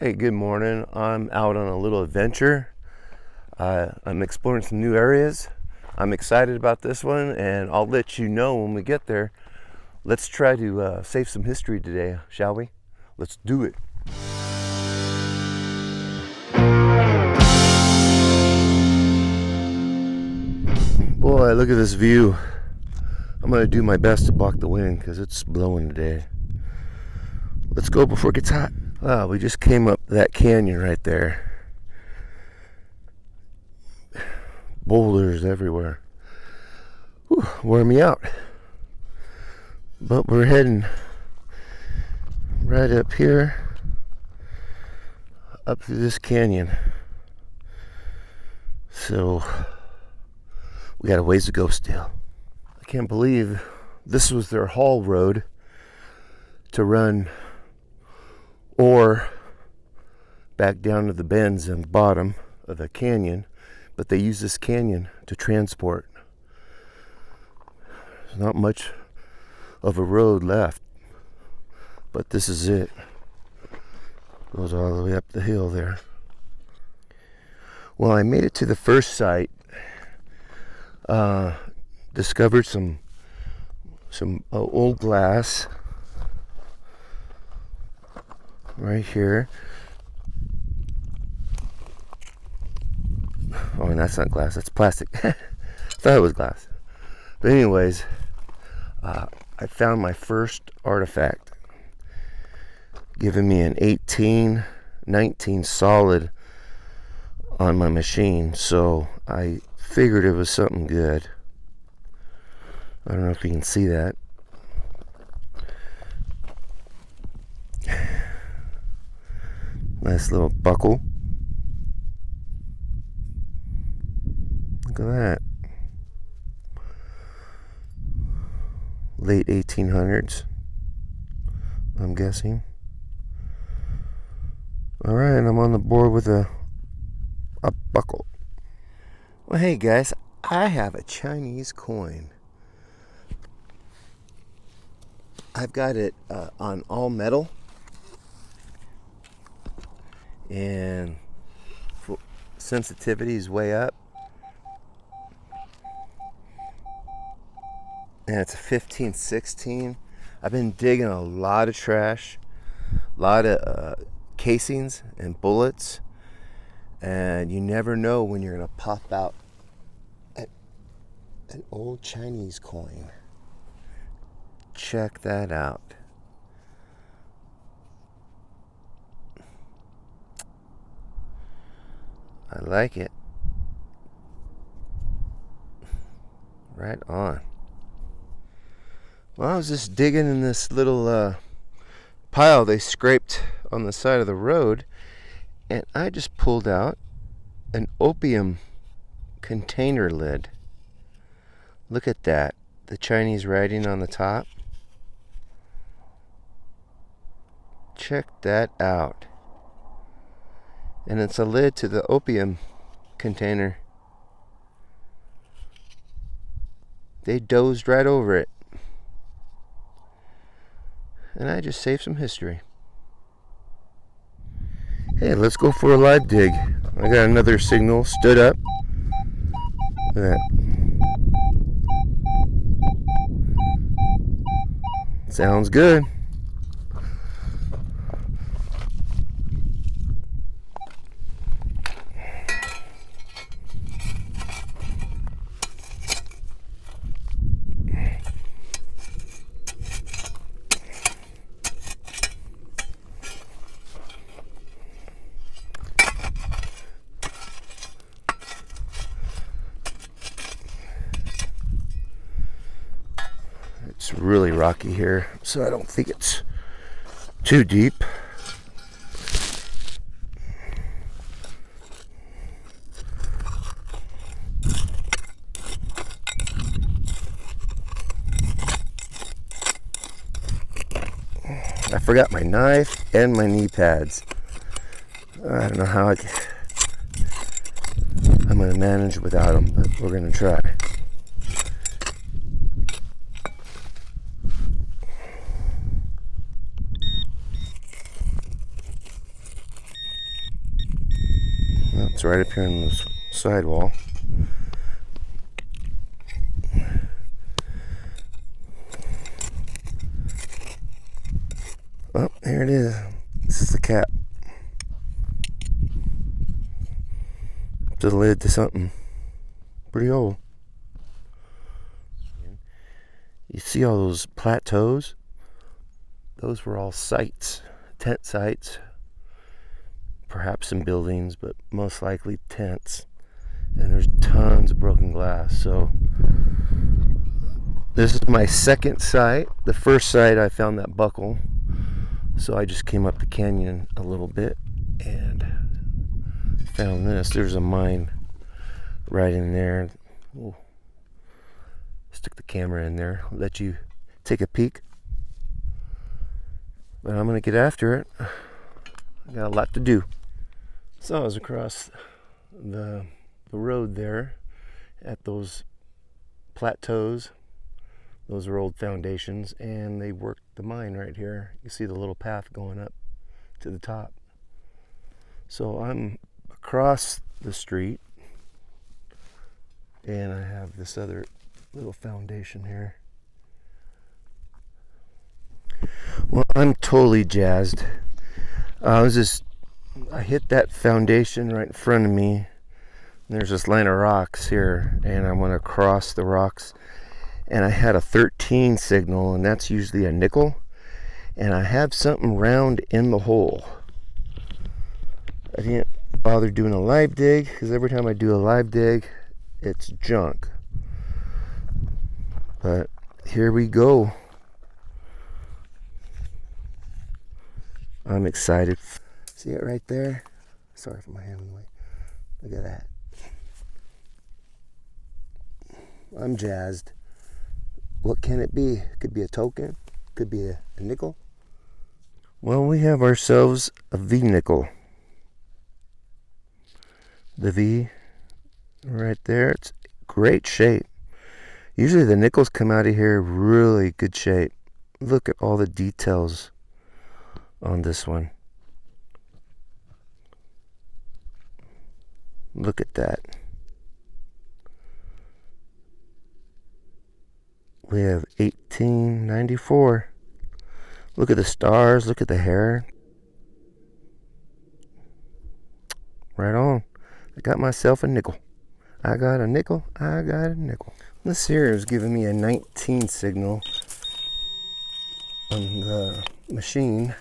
Hey, good morning. I'm out on a little adventure. I'm exploring some new areas. I'm excited about this one, and I'll let you know when we get there. Let's try to save some history today, shall we? Let's do it. Boy, look at this view. I'm going to do my best to block the wind because it's blowing today. Let's go before it gets hot. Wow, we just came up that canyon right there. Boulders everywhere. Whew, wore me out. But we're heading right up here, up through this canyon. So we got a ways to go still. I can't believe this was their haul road to run ore back down to the bends on the bottom of the canyon, but they use this canyon to transport. There's not much of a road left, but this is it. Goes all the way up the hill there. Well, I made it to the first site. Discovered some old glass right here. Oh, and that's not glass, that's plastic. I thought it was glass. But anyways, I found my first artifact, giving me an 1819 solid on my machine. So I figured it was something good. I don't know if you can see that. Nice little buckle. Look at that. Late 1800s, I'm guessing. Alright, I'm on the board with a buckle. Well, hey guys, I have a Chinese coin. I've got it on all metal, and sensitivity is way up, and it's a 1516. I've been digging a lot of trash, a lot of casings and bullets, and you never know when you're gonna pop out an old Chinese coin. Check that out. I like it. Right on. Well, I was just digging in this little pile they scraped on the side of the road, and I just pulled out an opium container lid. Look at that. The Chinese writing on the top. Check that out. And it's a lid to the opium container. They dozed right over it. And I just saved some history. Hey, let's go for a live dig. I got another signal stood up. Look at that. Sounds good. It's really rocky here, so I don't think it's too deep. I forgot my knife and my knee pads. I don't know how I'm going to manage without them, but we're going to try. Well, it's right up here on the sidewall. Oh, here it is. This is the cap. It's a lid to something pretty old. You see all those plateaus? Those were all sites, tent sites. Perhaps some buildings, but most likely tents. And there's tons of broken glass. So this is my second site. The first site I found that buckle. So I just came up the canyon a little bit and found this. There's a mine right in there. Ooh. Stick the camera in there, let you take a peek. But I'm gonna get after it. I got a lot to do. So I was across the road there at those plateaus. Those are old foundations, and they worked the mine right here. You see the little path going up to the top. So I'm across the street, and I have this other little foundation here. Well, I'm totally jazzed. I hit that foundation right in front of me. There's this line of rocks here, and I want to cross the rocks. And I had a 13 signal, and that's usually a nickel. And I have something round in the hole. I didn't bother doing a live dig, because every time I do a live dig, it's junk. But here we go. I'm excited. See it right there? Sorry for my hand in the way. Look at that. I'm jazzed. What can it be? Could be a token. Could be a nickel. Well, we have ourselves a V nickel. The V right there. It's great shape. Usually the nickels come out of here really good shape. Look at all the details on this one. Look at that. We have 1894. Look at the stars. Look at the hair. Right on. I got myself a nickel. I got a nickel. I got a nickel. This here is giving me a 19 signal on the machine.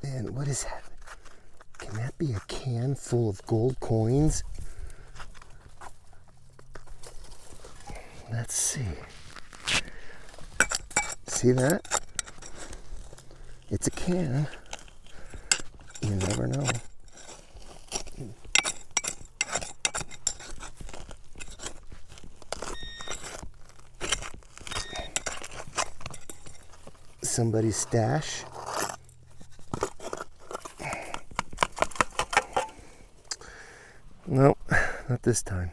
And what is that? Can that be a can full of gold coins? Let's see. See that? It's a can. You never know. Somebody's stash. Nope, not this time.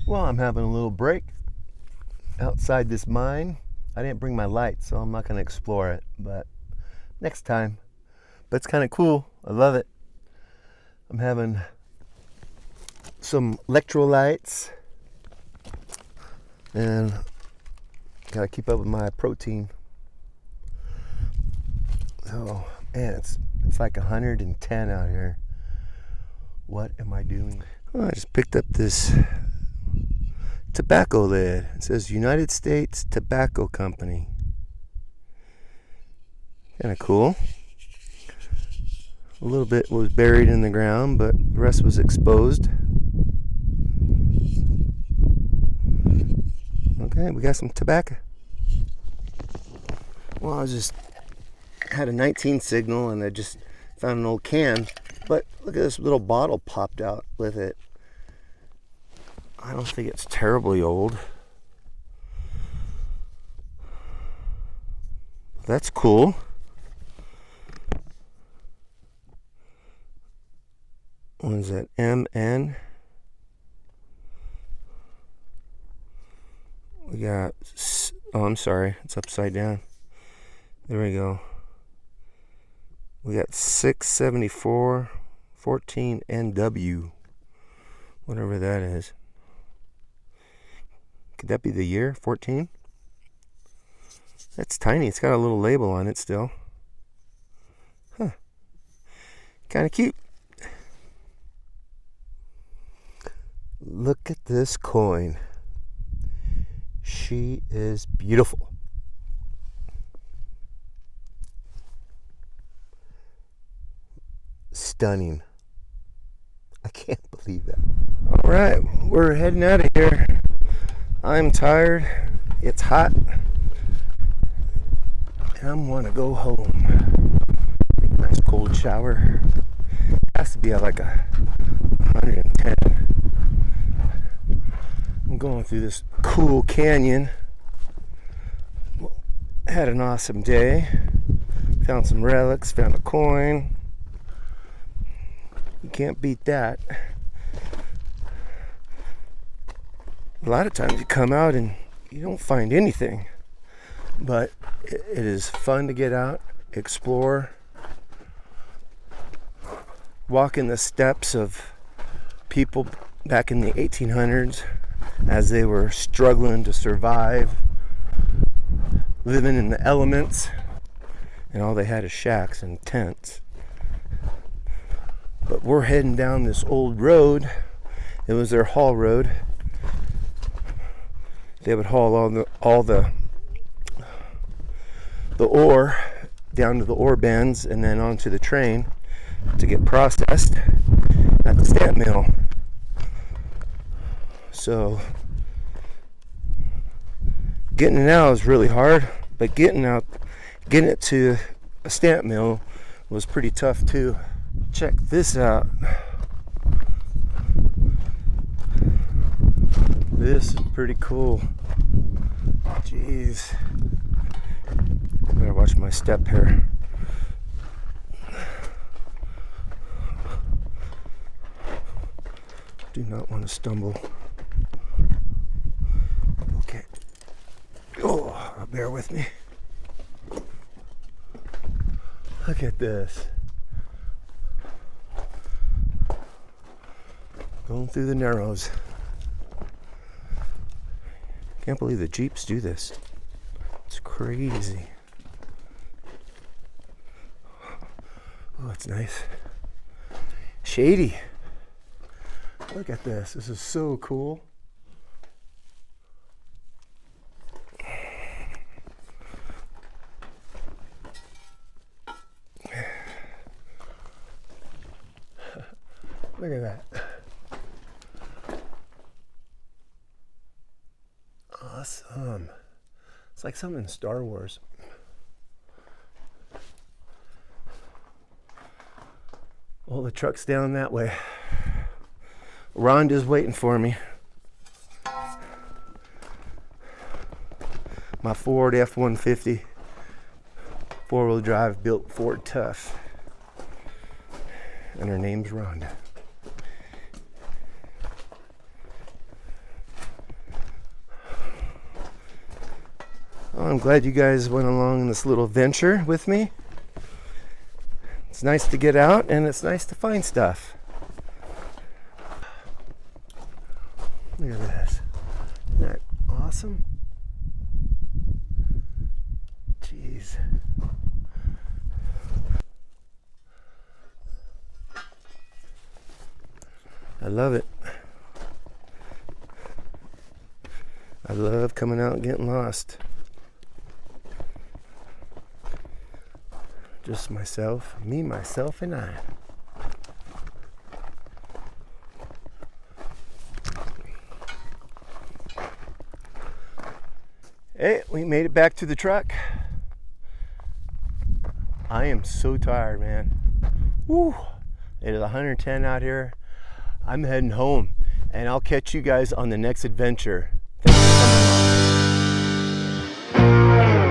Well, I'm having a little break outside this mine. I didn't bring my light, so I'm not going to explore it, but next time. But it's kind of cool. I love it. I'm having some electrolytes and got to keep up with my protein. Oh, man, it's like 110 out here. What am I doing? Oh, I just picked up this tobacco lid. It says United States Tobacco Company. Kind of cool. A little bit was buried in the ground, but the rest was exposed. Okay, we got some tobacco. Well, I just had a 19 signal and I just found an old can. But look at this little bottle popped out with it. I don't think it's terribly old. That's cool. What is that? MN. We got, oh, I'm sorry, it's upside down. There we go. We got 674 14 NW, whatever that is. Could that be the year 14? That's tiny. It's got a little label on it still. Huh. Kind of cute. Look at this coin. She is beautiful. Stunning. I can't believe that. All right, we're heading out of here. I'm tired. It's hot. And I want to go home. Take a nice cold shower. Has to be at like 110. I'm going through this cool canyon. Had an awesome day. Found some relics, found a coin. You can't beat that. A lot of times you come out and you don't find anything. But it is fun to get out, explore, walk in the steps of people back in the 1800s as they were struggling to survive, living in the elements, and all they had is shacks and tents. But we're heading down this old road. It was their haul road. They would haul all the ore down to the ore bins and then onto the train to get processed at the stamp mill. So getting it out is really hard, but getting it to a stamp mill was pretty tough too. Check this out. This is pretty cool. Jeez. Better watch my step here. Do not want to stumble. Okay. Oh, bear with me. Look at this. Going through the Narrows. Can't believe the Jeeps do this. It's crazy. Oh, it's nice. Shady. Look at this. This is so cool. Look at that. Awesome. It's like something in Star Wars. Well, the truck's down that way. Rhonda's waiting for me. My Ford F-150. Four-wheel drive, built Ford Tough. And her name's Rhonda. Well, I'm glad you guys went along in this little venture with me. It's nice to get out and it's nice to find stuff. Look at this. Isn't that awesome? Jeez. I love it. I love coming out and getting lost. Just myself, me, myself, and I. Hey, we made it back to the truck. I am so tired, man. Woo! It is 110 out here. I'm heading home, and I'll catch you guys on the next adventure. Thanks for coming along.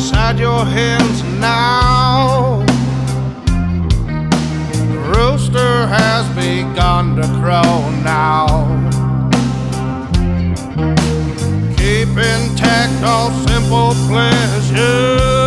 inside your hands now. The rooster has begun to crow now. Keep intact all simple pleasures.